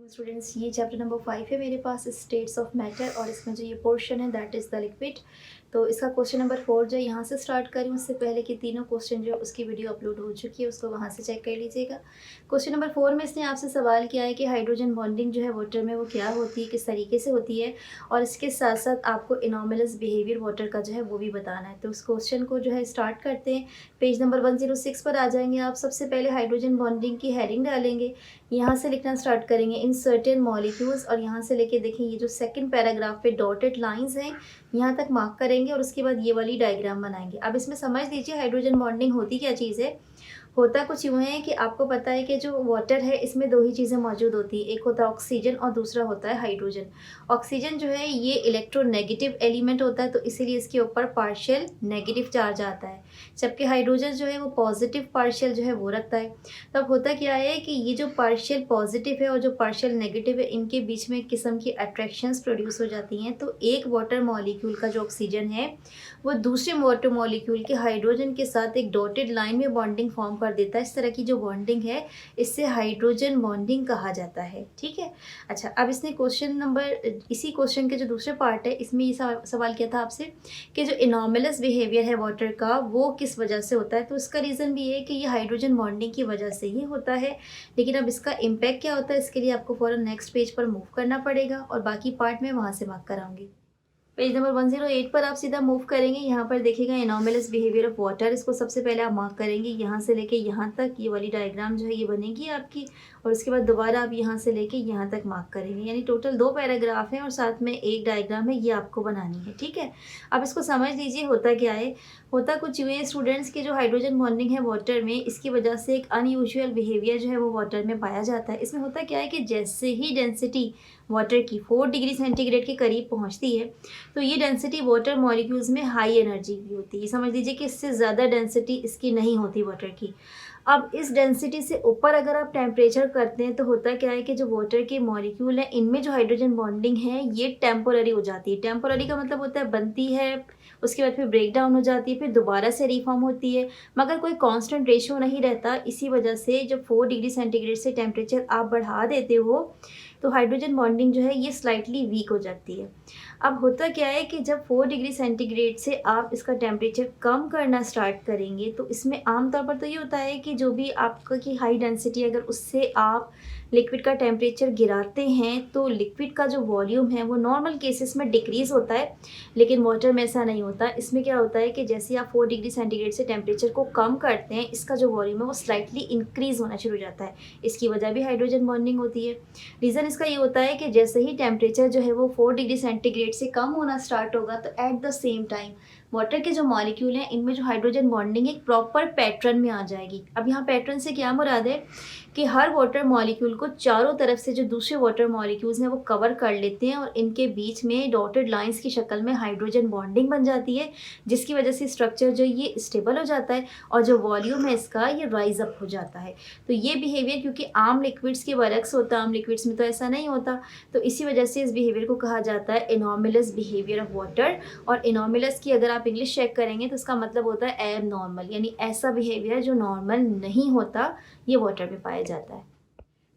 Students, ये chapter number 5 है मेरे पास, स्टेट्स ऑफ मैटर, और इसमें जो ये पोर्शन है दैट इज़ द लिक्विड। तो इसका क्वेश्चन नंबर 4 जो यहाँ से स्टार्ट करें उससे पहले कि तीनों क्वेश्चन जो उसकी वीडियो अपलोड हो चुकी है उसको वहाँ से चेक कर लीजिएगा। क्वेश्चन नंबर 4 में इसने आपसे सवाल किया है कि हाइड्रोजन बॉन्डिंग जो है वाटर में वो क्या होती है, किस तरीके से होती है, और इसके साथ साथ आपको इनॉर्मलस बिहेवियर वाटर का जो है वो भी बताना है। तो उस क्वेश्चन को जो है स्टार्ट करते हैं। पेज नंबर 106 पर आ जाएंगे आप। सबसे पहले हाइड्रोजन बॉन्डिंग की हेडिंग डालेंगे, यहाँ से लिखना स्टार्ट करेंगे इन सर्टेन मॉलिक्यूल्स, और यहाँ से लेके देखिए ये जो सेकंड पैराग्राफ पे डॉटेड लाइंस हैं यहाँ तक मार्क करेंगे और उसके बाद ये वाली डायग्राम बनाएंगे। अब इसमें समझ लीजिए हाइड्रोजन बॉन्डिंग होती क्या चीज़ है। होता कुछ यूँ है कि आपको पता है कि जो वाटर है इसमें दो ही चीज़ें मौजूद होती हैं, एक होता है ऑक्सीजन और दूसरा होता है हाइड्रोजन। ऑक्सीजन जो है ये इलेक्ट्रोनेगेटिव एलिमेंट होता है, तो इसीलिए इसके ऊपर पार्शियल नेगेटिव चार्ज आता है, जबकि हाइड्रोजन जो है वो पॉजिटिव पार्शियल जो है वो रखता है। तब होता क्या है कि ये जो पार्शियल पॉजिटिव है और जो पार्शियल नेगेटिव है इनके बीच में एक किस्म की अट्रैक्शंस प्रोड्यूस हो जाती हैं। तो एक वाटर मॉलिक्यूल का जो ऑक्सीजन है वो दूसरे वाटर मॉलिक्यूल के हाइड्रोजन के साथ एक डॉटेड लाइन में बॉन्डिंग फॉर्म कर देता है। इस तरह की जो बॉन्डिंग है इससे हाइड्रोजन बॉन्डिंग कहा जाता है। ठीक है। अच्छा, अब इसने क्वेश्चन नंबर, इसी क्वेश्चन के जो दूसरे पार्ट है इसमें ये सवाल किया था आपसे कि जो इनॉर्मलस बिहेवियर है वाटर का वो किस वजह से होता है। तो इसका रीज़न भी है कि ये हाइड्रोजन बॉन्डिंग की वजह से ही होता है, लेकिन अब इसका इम्पैक्ट क्या होता है इसके लिए आपको फ़ौरन नेक्स्ट पेज पर मूव करना पड़ेगा, और बाकी पार्ट में वहाँ से मार्क कराऊंगी। पेज नंबर 108 पर आप सीधा मूव करेंगे। यहाँ पर देखिएगा इनॉर्मलस बिहेवियर ऑफ वाटर, इसको सबसे पहले आप मार्क करेंगे। यहाँ से लेके यहाँ तक ये वाली डायग्राम जो है ये बनेगी आपकी, और उसके बाद दोबारा आप यहाँ से लेके यहाँ तक मार्क करेंगे। यानी टोटल 2 पैराग्राफ हैं और साथ में एक डायग्राम है, ये आपको बनानी है। ठीक है। अब इसको समझ लीजिए होता क्या है। होता कुछ यूँ है स्टूडेंट्स की जो हाइड्रोजन बॉन्डिंग है वाटर में, इसकी वजह से एक अनयूजुअल बिहेवियर जो है वो वाटर में पाया जाता है। इसमें होता क्या है कि जैसे ही डेंसिटी वाटर की 4 डिग्री सेंटीग्रेड के करीब पहुँचती है तो ये डेंसिटी वाटर मॉलिक्यूल्स में हाई एनर्जी की होती है। समझ लीजिए कि इससे ज़्यादा डेंसिटी इसकी नहीं होती वाटर की। अब इस डेंसिटी से ऊपर अगर आप टेम्परेचर करते हैं तो होता क्या है कि जो वाटर के मॉलिक्यूल हैं इनमें जो हाइड्रोजन बॉन्डिंग है ये टेम्पोररी हो जाती है। टेम्पोररी का मतलब होता है बनती है, उसके बाद फिर ब्रेक डाउन हो जाती है, फिर दोबारा से रिफॉर्म होती है, मगर कोई कांस्टेंट रेशियो नहीं रहता। इसी वजह से जब 4 डिग्री सेंटीग्रेड से टेम्परेचर आप बढ़ा देते हो तो हाइड्रोजन बॉन्डिंग जो है ये स्लाइटली वीक हो जाती है। अब होता क्या है कि जब 4 डिग्री सेंटीग्रेड से आप इसका टेम्परेचर कम करना स्टार्ट करेंगे तो इसमें आमतौर पर तो ये होता है कि जो भी आपका की हाई डेंसिटी अगर उससे आप लिक्विड का टेम्परेचर गिराते हैं तो लिक्विड का जो वॉल्यूम है वो नॉर्मल केसेस में डिक्रीज़ होता है, लेकिन वाटर में ऐसा नहीं होता। इसमें क्या होता है कि जैसे आप 4 डिग्री सेंटीग्रेड से टेम्परेचर को कम करते हैं इसका जो वॉल्यूम है वो स्लाइटली इंक्रीज़ होना शुरू हो जाता है। इसकी वजह भी हाइड्रोजन बॉन्डिंग होती है। रीज़न इसका ये होता है कि जैसे ही टेम्परेचर जो है वो 4 डिग्री सेंटीग्रेड से कम होना स्टार्ट होगा तो at the same time water के जो मॉलिक्यूल हैं इनमें जो हाइड्रोजन बॉन्डिंग एक प्रॉपर पैटर्न में आ जाएगी। अब यहाँ पैटर्न से क्या मुराद है कि हर वाटर मॉलिक्यूल को चारों तरफ से जो दूसरे वाटर मॉलिक्यूल्स हैं वो कवर कर लेते हैं और इनके बीच में डॉटेड लाइंस की शक्ल में हाइड्रोजन बॉन्डिंग बन जाती है, जिसकी वजह से स्ट्रक्चर जो ये स्टेबल हो जाता है और जो वॉल्यूम है इसका ये राइज अप हो जाता है। तो ये बिहेवियर क्योंकि आम लिक्विड्स के बरक्स होता है, आम लिक्विड्स में तो ऐसा नहीं होता, तो इसी वजह से इस बिहेवियर को कहा जाता है इनॉर्मलस बिहेवियर ऑफ वाटर। और इनॉर्मलस की अगर आप इंग्लिश चेक करेंगे तो इसका मतलब होता है एब नॉर्मल, यानी ऐसा बिहेवियर जो नॉर्मल नहीं होता ये वाटर में पाया जाता है।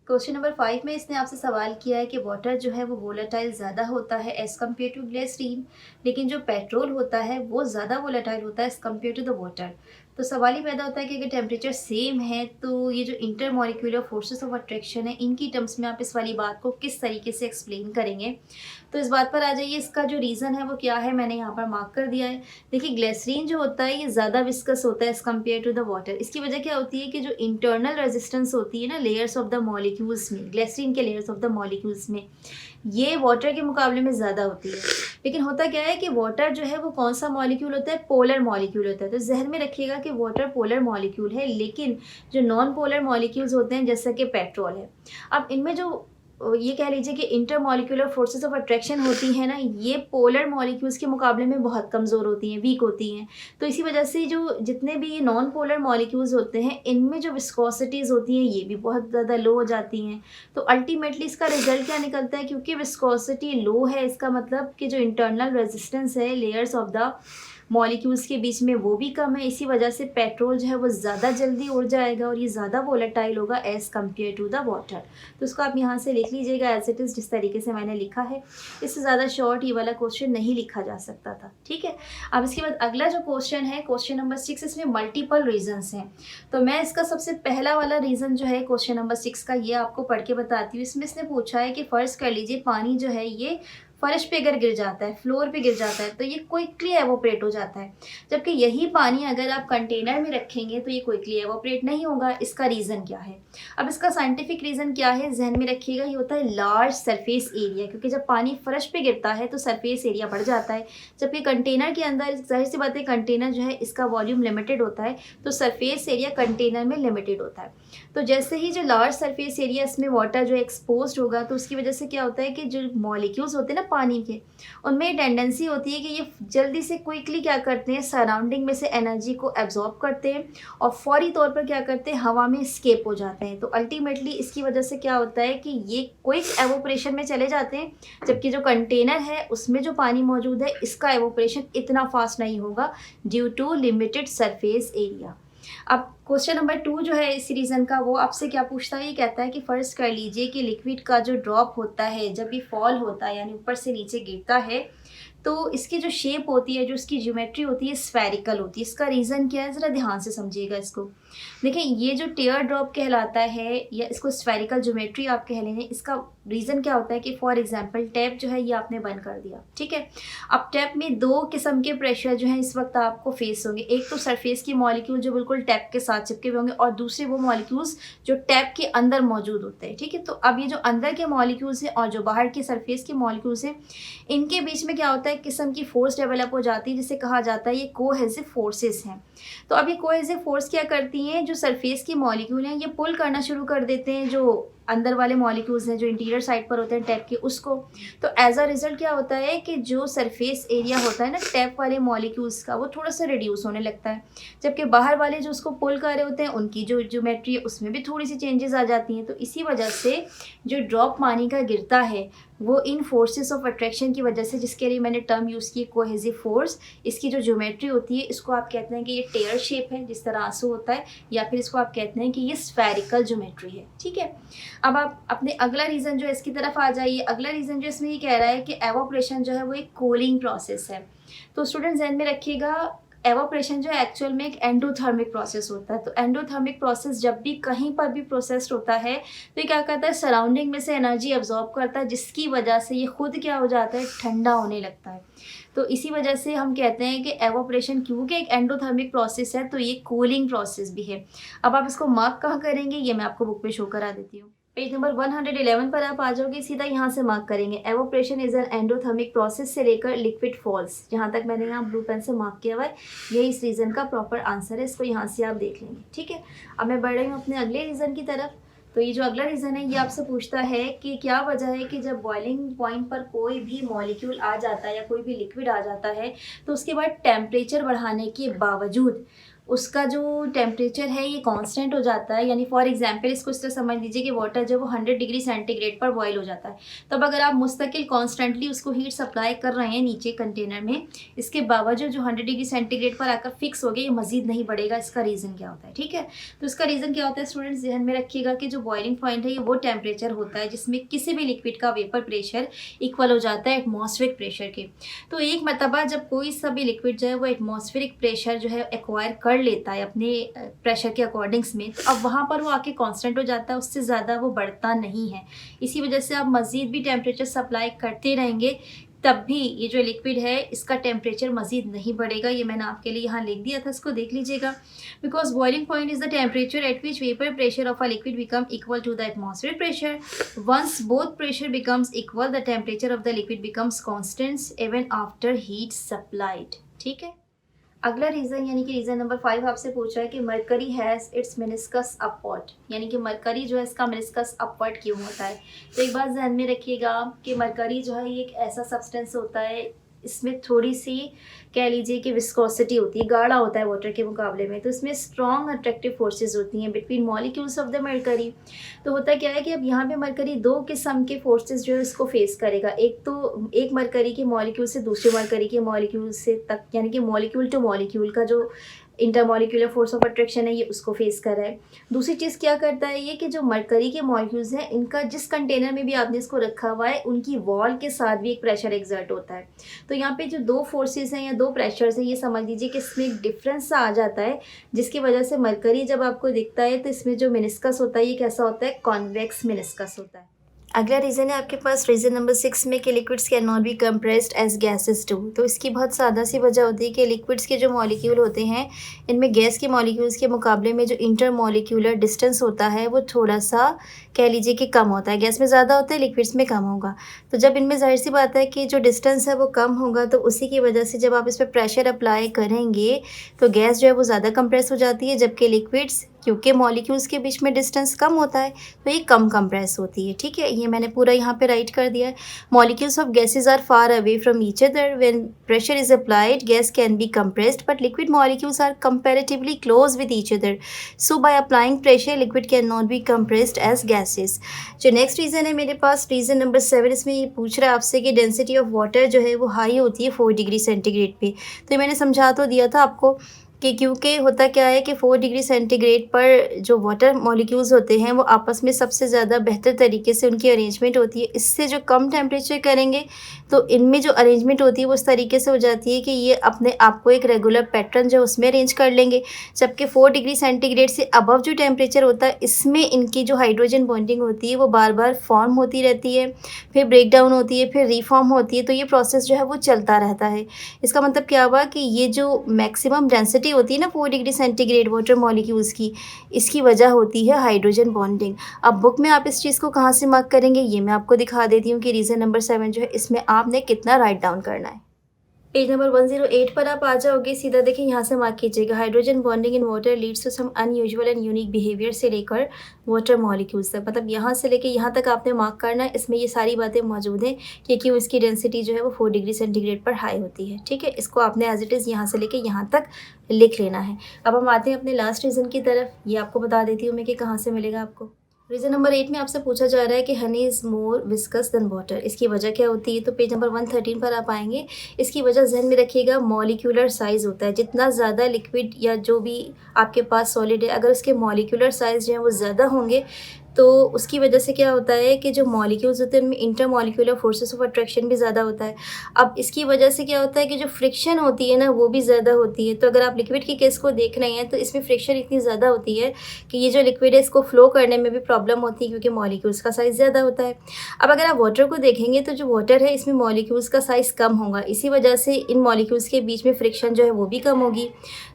क्वेश्चन नंबर 5 में इसने आपसे सवाल किया है कि वाटर जो है वो वोलेटाइल ज़्यादा होता है एज़ कम्पेयर टू ग्लिसरीन, लेकिन जो पेट्रोल होता है वो ज़्यादा वोलेटाइल होता है as compare to the water. तो सवाल ही पैदा होता है कि अगर टेम्परेचर सेम है तो ये जो inter molecular forces of attraction है इनकी टर्म्स में आप इस वाली बात को किस तरीके से एक्सप्लेन करेंगे। तो इस बात पर आ जाइए, इसका जो रीज़न है वो क्या है, मैंने यहाँ पर मार्क कर दिया है। देखिए ग्लिसरीन जो होता है ये ज़्यादा विस्कस होता है as compare to the water. इसकी वजह क्या होती है कि जो इंटरनल रेजिस्टेंस होती है ना लेयर्स ऑफ द मॉलिक्यूल्स में, ग्लिसरीन के लेयर्स ऑफ द मॉलिक्यूल्स में, ये वाटर के मुकाबले में ज़्यादा होती है। लेकिन होता क्या है कि वाटर जो है वो कौन सा मॉलिक्यूल होता है, पोलर मॉलिक्यूल होता है। तो जहन में रखिएगा कि वाटर पोलर मॉलिक्यूल है, लेकिन जो नॉन पोलर मॉलिक्यूल्स होते हैं जैसा कि पेट्रोल है, अब इनमें जो ये कह लीजिए कि inter molecular forces of attraction होती है ना, ये पोलर मॉलिक्यूल्स के मुकाबले में बहुत कमज़ोर होती हैं, वीक होती हैं। तो इसी वजह से जो जितने भी ये नॉन पोलर मॉलिक्यूल्स होते हैं इनमें जो विस्कोसिटीज़ होती हैं ये भी बहुत ज़्यादा लो हो जाती हैं। तो अल्टीमेटली इसका रिजल्ट क्या निकलता है, क्योंकि विस्कोसिटी लो है इसका मतलब कि जो इंटरनल रेजिस्टेंस है लेयर्स ऑफ द मॉलिक्यूल्स के बीच में वो भी कम है, इसी वजह से पेट्रोल जो है वो ज़्यादा जल्दी उड़ जाएगा और ये ज़्यादा वोलेटाइल होगा as compare to the water. तो उसको आप यहाँ से लिख लीजिएगा एज इट इज़ जिस तरीके से मैंने लिखा है। इससे ज़्यादा शॉर्ट ये वाला क्वेश्चन नहीं लिखा जा सकता था, ठीक है। अब इसके बाद अगला जो क्वेश्चन है क्वेश्चन नंबर 6, इसमें मल्टीपल रीजंस हैं। तो मैं इसका सबसे पहला वाला रीज़न जो है क्वेश्चन नंबर 6 का ये आपको पढ़ के बताती हूँ। इसमें इसने पूछा है कि फ़र्ज़ कर लीजिए पानी जो है ये फर्श पे अगर गिर जाता है, फ्लोर पे गिर जाता है तो ये क्विकली एवोपरेट हो जाता है, जबकि यही पानी अगर आप कंटेनर में रखेंगे तो ये क्विकली एवोपरेट नहीं होगा। इसका रीज़न क्या है? अब इसका साइंटिफिक रीज़न क्या है जहन में रखिएगा, ये होता है लार्ज सरफेस एरिया, क्योंकि जब पानी फर्श पे गिरता है तो सरफेस एरिया बढ़ जाता है, जबकि कंटेनर के अंदर जाहिर सी बात है कंटेनर जो है इसका वॉल्यूम लिमिटेड होता है, तो सरफेस एरिया कंटेनर में लिमिटेड होता है। तो जैसे ही जो लार्ज सरफेस एरिया इसमें वाटर जो एक्सपोज होगा तो उसकी वजह से क्या होता है कि जो मॉलिक्यूल्स होते हैं ना पानी के, उनमें टेंडेंसी होती है कि ये जल्दी से क्विकली क्या करते हैं, सराउंडिंग में से एनर्जी को एब्जॉर्ब करते हैं और फौरी तौर पर क्या करते हैं, हवा में स्केप हो जाते हैं। तो अल्टीमेटली इसकी वजह से क्या होता है कि ये क्विक एवोपरेशन में चले जाते हैं, जबकि जो कंटेनर है उसमें जो पानी मौजूद है इसका एवोपरेशन इतना फास्ट नहीं होगा due to limited surface area. अब क्वेश्चन नंबर 2 जो है इस रीज़न का, वो आपसे क्या पूछता है, ये कहता है कि फ़र्ज़ कर लीजिए कि लिक्विड का जो ड्रॉप होता है जब भी फॉल होता है यानी ऊपर से नीचे गिरता है तो इसकी जो शेप होती है, जो इसकी ज्योमेट्री होती है स्फेरिकल होती है। इसका रीज़न क्या है, ज़रा ध्यान से समझिएगा इसको। देखिए ये जो टेयर ड्रॉप कहलाता है या इसको स्फेरिकल ज्योमेट्री आप कह लें, इसका रीज़न क्या होता है कि फॉर एग्जांपल टैप जो है ये आपने बंद कर दिया, ठीक है। अब टैप में 2 किस्म के प्रेशर जो है इस वक्त आपको फेस होंगे। एक तो सरफेस की मॉलिक्यूल जो बिल्कुल टैप के साथ चिपके हुए होंगे और दूसरे वो मॉलिक्यूल्स जो टैप के अंदर मौजूद होते हैं, ठीक है। तो अब ये जो अंदर के मॉलिक्यूल्स हैं और जो बाहर की सरफेस के मॉलिक्यूल्स हैं, इनके बीच में क्या होता है, किस्म की फोर्स डेवलप हो जाती है जिसे कहा जाता है ये कोहेसिव फोर्सेस हैं। तो अब ये कोहेसिव फोर्स क्या करती हैं, जो सरफेस की मॉलिक्यूल हैं ये पुल करना शुरू कर देते हैं जो अंदर वाले मॉलिक्यूल्स हैं जो इंटीरियर साइड पर होते हैं टैप के, उसको। तो एज अ रिजल्ट क्या होता है कि जो सरफेस एरिया होता है ना टैप वाले मॉलिक्यूल्स का, वो थोड़ा सा रिड्यूस होने लगता है, जबकि बाहर वाले जो उसको पुल कर रहे होते हैं उनकी जो ज्योमेट्री है उसमें भी थोड़ी सी चेंजेस आ जाती हैं। तो इसी वजह से जो ड्रॉप पानी का गिरता है वो इन फोर्सेस ऑफ अट्रैक्शन की वजह से, जिसके लिए मैंने टर्म यूज़ की कोहेसिव फोर्स, इसकी जो ज्योमेट्री होती है इसको आप कहते हैं कि ये टेयर शेप है जिस तरह आंसू होता है, या फिर इसको आप कहते हैं कि ये स्फेरिकल ज्योमेट्री है, ठीक है। अब आप अपने अगला रीज़न जो है इसकी तरफ आ जाइए। अगला रीज़न जो इसमें ये कह रहा है कि एवोपरेशन जो है वो एक कूलिंग प्रोसेस है। तो स्टूडेंट ध्यान में रखिएगा, एवोपरेशन जो है एक्चुअल में एक एंडोथर्मिक प्रोसेस होता है। तो एंडोथर्मिक प्रोसेस जब भी कहीं पर भी प्रोसेस्ड होता है तो ये क्या करता है, सराउंडिंग में से एनर्जी एब्जॉर्ब करता है, जिसकी वजह से ये खुद क्या हो जाता है, ठंडा होने लगता है। तो इसी वजह से हम कहते हैं कि एवोपरेशन क्योंकि एक एंडोथर्मिक प्रोसेस है तो ये कूलिंग प्रोसेस भी है। अब आप इसको मार्क कहाँ करेंगे, ये मैं आपको बुक पे शो करा देती हूँ। पेज नंबर 111 पर आप आ जाओगे, सीधा यहाँ से मार्क करेंगे evaporation is an endothermic process से लेकर लिक्विड फॉल्स, जहाँ तक मैंने यहाँ ब्लू पेन से मार्क किया हुआ है यही इस रीज़न का प्रॉपर आंसर है। इसको यहाँ से आप देख लेंगे, ठीक है। अब मैं बढ़ रही हूँ अपने अगले रीज़न की तरफ। तो ये जो अगला रीज़न है ये आपसे पूछता है कि क्या वजह है कि जब बॉइलिंग पॉइंट पर कोई भी मॉलिक्यूल आ जाता है या कोई भी लिक्विड आ जाता है तो उसके बाद टेम्परेचर बढ़ाने के बावजूद उसका जो टेम्परेचर है ये कांस्टेंट हो जाता है। यानी फॉर एग्जांपल इसको इस तरह समझ लीजिए कि वाटर जब वो 100 डिग्री सेंटीग्रेड पर बॉयल हो जाता है, तब अगर आप मुस्तकिल कॉन्स्टेंटली उसको हीट सप्लाई कर रहे हैं नीचे कंटेनर में, इसके बावजूद जो 100 डिग्री सेंटीग्रेड पर आकर फिक्स हो गया, ये मजीद नहीं बढ़ेगा। इसका रीज़न क्या होता है, ठीक है। तो इसका रीज़न क्या होता है स्टूडेंट्स, ध्यान में रखिएगा कि जो बॉइलिंग पॉइंट है ये वो टेम्परेचर होता है जिसमें किसी भी लिक्विड का वेपर प्रेशर इक्वल हो जाता है एटमॉस्फेरिक प्रेशर के। तो एक मरतबा जब कोई सा भी लिक्विड जो है वो एटमॉस्फेरिक प्रेशर जो है एक्वायर कर लेता है अपने प्रेशर के अकॉर्डिंग्स में, तो अब वहाँ पर वो आके कांस्टेंट हो जाता है, उससे ज़्यादा वो बढ़ता नहीं है। इसी वजह से आप मज़ीद भी टेम्परेचर सप्लाई करते रहेंगे तब भी ये जो लिक्विड है इसका टेम्परेचर मज़ीद नहीं बढ़ेगा। ये मैंने आपके लिए यहाँ लिख दिया था, इसको देख लीजिएगा। Because boiling point is the temperature at which vapour pressure of a liquid become equal to the atmospheric pressure. Once both pressure becomes equal the temperature of the liquid becomes constant even after heat supplied, ठीक है। अगला reason यानी कि reason number 5 आपसे पूछा है कि mercury has its meniscus upward, यानी कि मरकरी जो है इसका मेनिस्कस अपवर्ड क्यों होता है। तो एक बात ध्यान में रखिएगा कि मरकरी जो है ये एक ऐसा सब्सटेंस होता है इसमें थोड़ी सी कह लीजिए कि विस्कोसिटी होती है, गाढ़ा होता है वाटर के मुकाबले में, तो इसमें स्ट्रॉन्ग अट्रैक्टिव फोर्सेस होती हैं between molecules of the mercury. तो होता क्या है कि अब यहाँ पे मरकरी दो किस्म के फोर्सेस जो है इसको फेस करेगा। एक तो एक मरकरी के मॉलिक्यूल से दूसरे मरकरी के मॉलिक्यूल से तक, यानी कि मॉलिक्यूल टू मॉलिक्यूल का जो इंटरमॉलिक्यूलर फोर्स ऑफ अट्रैक्शन है ये उसको फेस कर रहा है। दूसरी चीज़ क्या करता है ये कि जो मरकरी के मॉलिक्यूल्स हैं इनका जिस कंटेनर में भी आपने इसको रखा हुआ है उनकी वॉल के साथ भी एक प्रेशर एक्सर्ट होता है। तो यहाँ पे जो दो फोर्सेस हैं या दो प्रेशर्स हैं, ये समझ लीजिए कि इसमें एक डिफरेंस सा आ जाता है, जिसकी वजह से मरकरी जब आपको दिखता है तो इसमें जो मेनिस्कस होता है ये कैसा होता है, कॉन्वेक्स मेनिस्कस होता है। अगला रीज़न है आपके पास रीज़न नंबर 6 में कि liquids can not be compressed as gases too. तो इसकी बहुत सादा सी वजह होती है कि लिक्विड्स के जो मॉलिक्यूल होते हैं इनमें गैस के मॉलिक्यूल्स के मुकाबले में जो इंटर मॉलिक्यूलर डिस्टेंस होता है वो थोड़ा सा कह लीजिए कि कम होता है। गैस में ज़्यादा होता है, लिक्विड्स में कम होगा। तो जब इनमें ज़ाहिर सी बात है कि जो डिस्टेंस है वो कम होगा, तो उसी की वजह से जब आप इस पर प्रेशर अप्लाई करेंगे तो गैस जो है वो ज़्यादा कंप्रेस हो जाती है, जबकि लिक्विड्स क्योंकि मॉलिक्यूल्स के बीच में डिस्टेंस कम होता है तो ये कम कंप्रेस होती है। ठीक है, ये मैंने पूरा यहाँ पे राइट कर दिया है। Molecules of gases are far away from each other when pressure is applied gas can be compressed but liquid molecules are comparatively close with each other, so by applying pressure liquid can not be compressed as gases. जो next reason है मेरे पास reason number 7, इसमें ये पूछ रहा है आपसे कि डेंसिटी ऑफ वाटर जो है वो हाई होती है 4 डिग्री सेंटीग्रेड पे। तो ये मैंने समझा तो दिया था आपको कि क्योंकि होता क्या है कि 4 डिग्री सेंटीग्रेड पर जो वाटर मॉलिक्यूल्स होते हैं वो आपस में सबसे ज़्यादा बेहतर तरीके से उनकी अरेंजमेंट होती है। इससे जो कम टेम्परेचर करेंगे तो इनमें जो अरेंजमेंट होती है वो उस तरीके से हो जाती है कि ये अपने आप को एक रेगुलर पैटर्न जो उसमें अरेंज कर लेंगे। जबकि 4 डिग्री सेंटीग्रेड से अबव जो टेम्परेचर होता है इसमें इनकी जो हाइड्रोजन बॉन्डिंग होती है वो बार बार फॉर्म होती रहती है, फिर ब्रेक डाउन होती है, फिर रीफॉर्म होती है। तो ये प्रोसेस जो है वो चलता रहता है। इसका मतलब क्या हुआ कि ये जो मैक्सिमम डेंसिटी होती है ना 4 डिग्री सेंटीग्रेड वाटर मॉलिक्यूल्स की, इसकी वजह होती है हाइड्रोजन बॉन्डिंग। अब बुक में आप इस चीज़ को कहाँ से मार्क करेंगे ये मैं आपको दिखा देती हूँ कि रीज़न नंबर 7 जो है इसमें आपने कितना राइट डाउन करना है। पेज नंबर 108 पर आप आ जाओगे, सीधा देखिए यहाँ से मार्क कीजिएगा hydrogen bonding in water leads to some unusual and unique behaviour से लेकर वाटर मॉलिक्यूल्स तक, मतलब यहाँ से लेकर यहाँ तक आपने मार्क करना है। इसमें ये सारी बातें मौजूद हैं कि क्यों इसकी डेंसिटी जो है वो 4 डिग्री सेंटीग्रेड पर हाई होती है। ठीक है, इसको आपने एज इट इज़ यहाँ से लेकर यहाँ तक लिख लेना है। अब हम आते हैं अपने लास्ट रीज़न की तरफ। ये आपको बता देती हूँ मैं कि कहाँ से मिलेगा आपको। रीज़न नंबर 8 में आपसे पूछा जा रहा है कि honey is more viscous than water. इसकी वजह क्या होती है? तो पेज नंबर 113 पर आप आएंगे। इसकी वजह जहन में रखिएगा, मॉलिक्यूलर साइज़ होता है। जितना ज़्यादा लिक्विड या जो भी आपके पास सॉलिड है, अगर उसके मॉलिक्यूलर साइज़ जो है वो ज़्यादा होंगे तो उसकी वजह से क्या होता है कि जो मॉलिक्यूल्स होते हैं उनमें inter molecular forces of attraction भी ज़्यादा होता है। अब इसकी वजह से क्या होता है कि जो फ्रिक्शन होती है ना वो भी ज़्यादा होती है। तो अगर आप लिक्विड के केस को देख रहे हैं तो इसमें फ्रिक्शन इतनी ज़्यादा होती है कि ये जो लिक्विड है इसको फ्लो करने में भी प्रॉब्लम होती है क्योंकि मॉलिक्यूल्स का साइज़ ज़्यादा होता है। अब अगर आप वाटर को देखेंगे तो जो वाटर है इसमें मॉलिक्यूल्स का साइज़ कम होगा, इसी वजह से इन मॉलिक्यूल्स के बीच में फ्रिक्शन जो है वो भी कम होगी।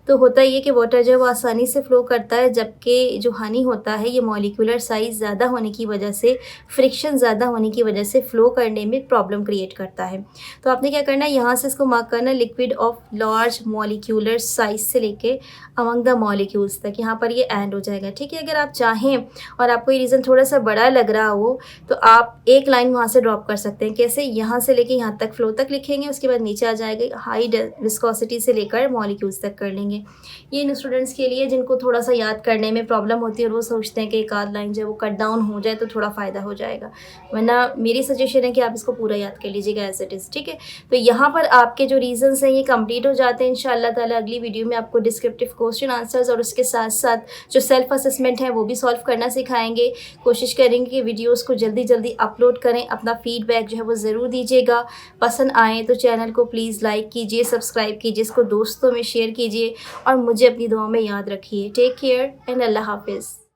तो होता ये कि वाटर जो है वो आसानी से फ्लो करता है, जबकि जो हनी होता है ये मॉलिक्यूलर साइज़ ज़्यादा होने की वजह से, फ्रिक्शन ज़्यादा होने की वजह से फ़्लो करने में प्रॉब्लम क्रिएट करता है। तो आपने क्या करना है, यहाँ से इसको मार्क करना है liquid of large molecular size से लेके अमंग द मॉलिक्यूल्स तक, यहाँ पर ये एंड हो जाएगा। ठीक है, अगर आप चाहें और आपको ये रीज़न थोड़ा सा बड़ा लग रहा हो तो आप एक लाइन वहाँ से ड्रॉप कर सकते हैं। कैसे? यहाँ से लेके यहाँ तक फ्लो तक लिखेंगे, उसके बाद नीचे आ जाएगा हाई विस्कोसिटी से लेकर मॉलिक्यूल्स तक कर लेंगे। ये इन स्टूडेंट्स के लिए जिनको थोड़ा सा याद करने में प्रॉब्लम होती है और वो सोचते हैं कि एक आध लाइन जो है वो कट डाउन हो जाए तो थोड़ा फ़ायदा हो जाएगा, वरना मेरी सजेशन है कि आप इसको पूरा याद कर लीजिएगा एज इट इज़। ठीक है, तो यहाँ पर आपके जो रीजंस हैं ये कंप्लीट हो जाते हैं। इंशाअल्लाह ताला अगली वीडियो में आपको डिस्क्रिप्टिव क्वेश्चन आंसर्स और उसके साथ साथ जो सेल्फ असेसमेंट है वो भी सॉल्व करना सिखाएंगे। कोशिश करेंगे कि वीडियोज़ को जल्दी जल्दी अपलोड करें। अपना फीडबैक जो है वो ज़रूर दीजिएगा। पसंद आए तो चैनल को प्लीज़ लाइक कीजिए, सब्सक्राइब कीजिए, इसको दोस्तों में शेयर कीजिए और मुझे अपनी दुआ में याद रखिए। टेक केयर एंड अल्लाह हाफिज़।